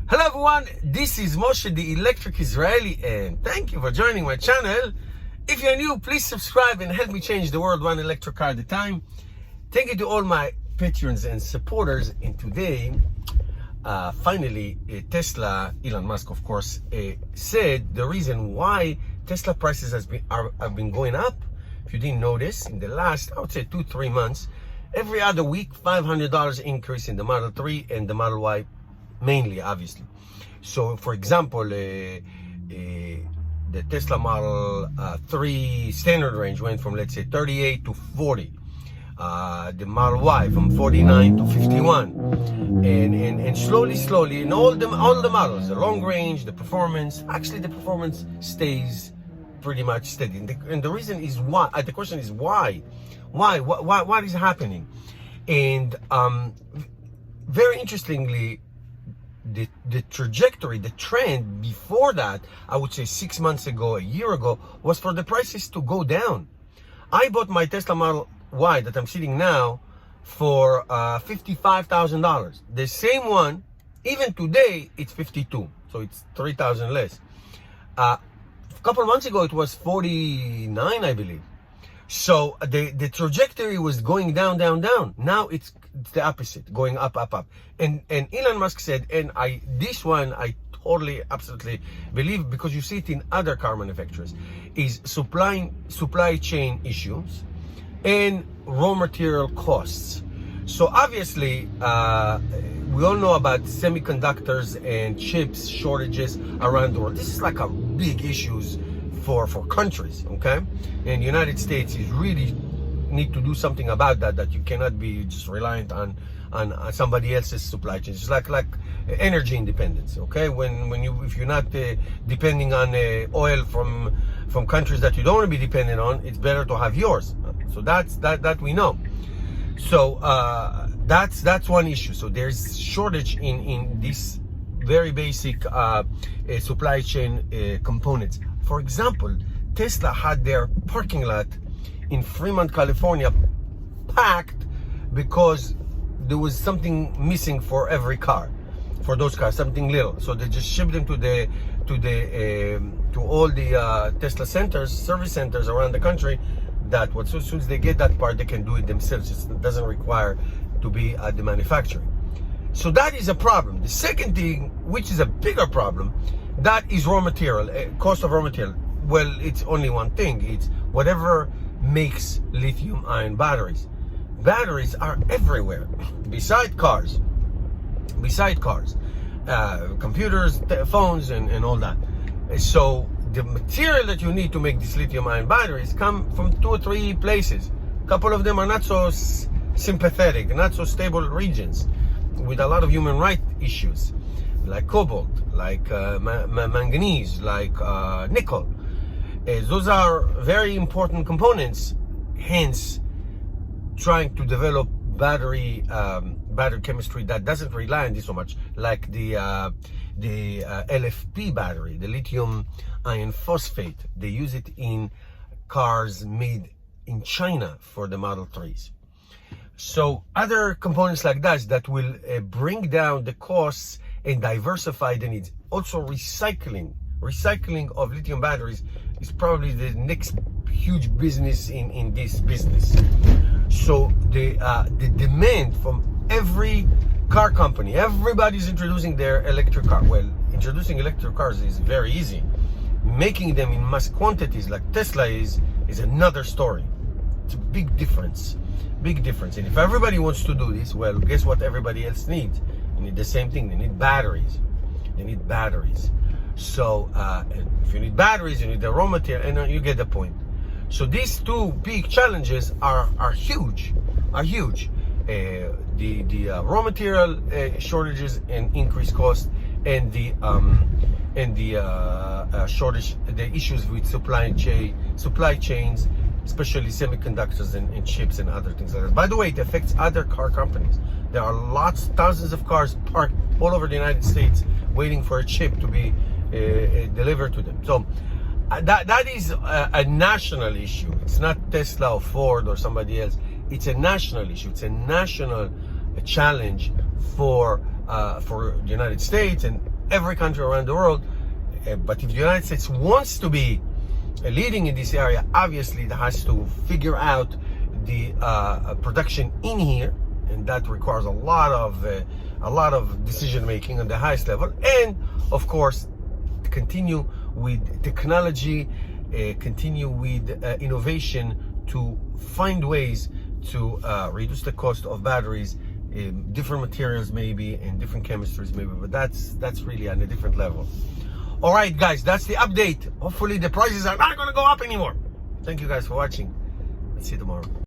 Hello everyone, this is Moshe, the Electric Israeli, and thank you for joining my channel. If you're new, please subscribe and help me change the world one electric car at a time. Thank you to all my patrons and supporters. And today, finally, Tesla, Elon Musk, of course, said the reason why Tesla prices have been going up. If you didn't notice, in the last, I would say 2-3 months, every other week, $500 increase in the Model 3 and the Model Y, mainly, obviously. So, for example, the Tesla Model 3 standard range went from, let's say, 38 to 40. The Model Y from 49 to 51. And slowly, and all the models, the long range, the performance, actually the performance stays pretty much steady. And the reason is why, the question is why? What is happening? And very interestingly, the trajectory, the trend before that, I would say 6 months ago, a year ago, was for the prices to go down. I bought my Tesla Model Y that I'm sitting now for $55,000. The same one, even today, it's 52, so it's 3,000 less. A couple of months ago, it was 49, I believe. So the trajectory was going down. Now it's the opposite, going up. And Elon Musk said, and this one I totally, absolutely believe, because you see it in other car manufacturers, is supply chain issues and raw material costs. So obviously, we all know about semiconductors and chips shortages around the world. This is like a big issues for countries, okay? And the United States is really need to do something about that you cannot be just reliant on somebody else's supply chain. It's like energy independence, okay? If you're not depending on oil from countries that you don't want to be dependent on, it's better to have yours. So that we know. So that's one issue. So there's shortage in this very basic supply chain components. For example, Tesla had their parking lot in Fremont, California, packed because there was something missing for every car, for those cars, something little. So they just shipped them to all the Tesla centers, service centers around the country. As soon as they get that part, they can do it themselves. It doesn't require to be at the manufacturer. So that is a problem. The second thing, which is a bigger problem, that is raw material, cost of raw material. Well, it's only one thing. It's whatever makes lithium-ion batteries. Batteries are everywhere, beside cars, computers, phones, and all that. So the material that you need to make these lithium-ion batteries come from 2 or 3 places. A couple of them are not so sympathetic, not so stable regions, with a lot of human rights issues, like cobalt, like manganese, like nickel. Those are very important components, hence trying to develop battery chemistry that doesn't rely on this so much, like the LFP battery, the lithium iron phosphate. They use it in cars made in China for the Model 3s. So other components like that will bring down the costs and diversify the needs. Also recycling of lithium batteries is probably the next huge business in this business. So the demand from every car company, everybody's introducing their electric car. Well, introducing electric cars is very easy. Making them in mass quantities like Tesla is another story. It's a big difference. And if everybody wants to do this, well, guess what everybody else needs? They need the same thing. They need batteries. So if you need batteries, you need the raw material, and you get the point. So these two big challenges are huge. The raw material shortages and increased cost, and the shortage, the issues with supply chains, especially semiconductors and chips and other things like that. By the way, it affects other car companies. There are thousands of cars parked all over the United States waiting for a chip to be delivered to them. So that is a national issue. It's not Tesla or Ford or somebody else. It's a national issue. It's a national challenge for the United States and every country around the world. But if the United States wants to be leading in this area, obviously it has to figure out the production in here, and that requires a lot of decision making on the highest level, and of course continue with technology, continue with innovation to find ways to reduce the cost of batteries, different materials maybe, and different chemistries maybe, but that's really on a different level. All right, guys, that's the update. Hopefully the prices are not going to go up anymore. Thank you guys for watching. Let's see you tomorrow.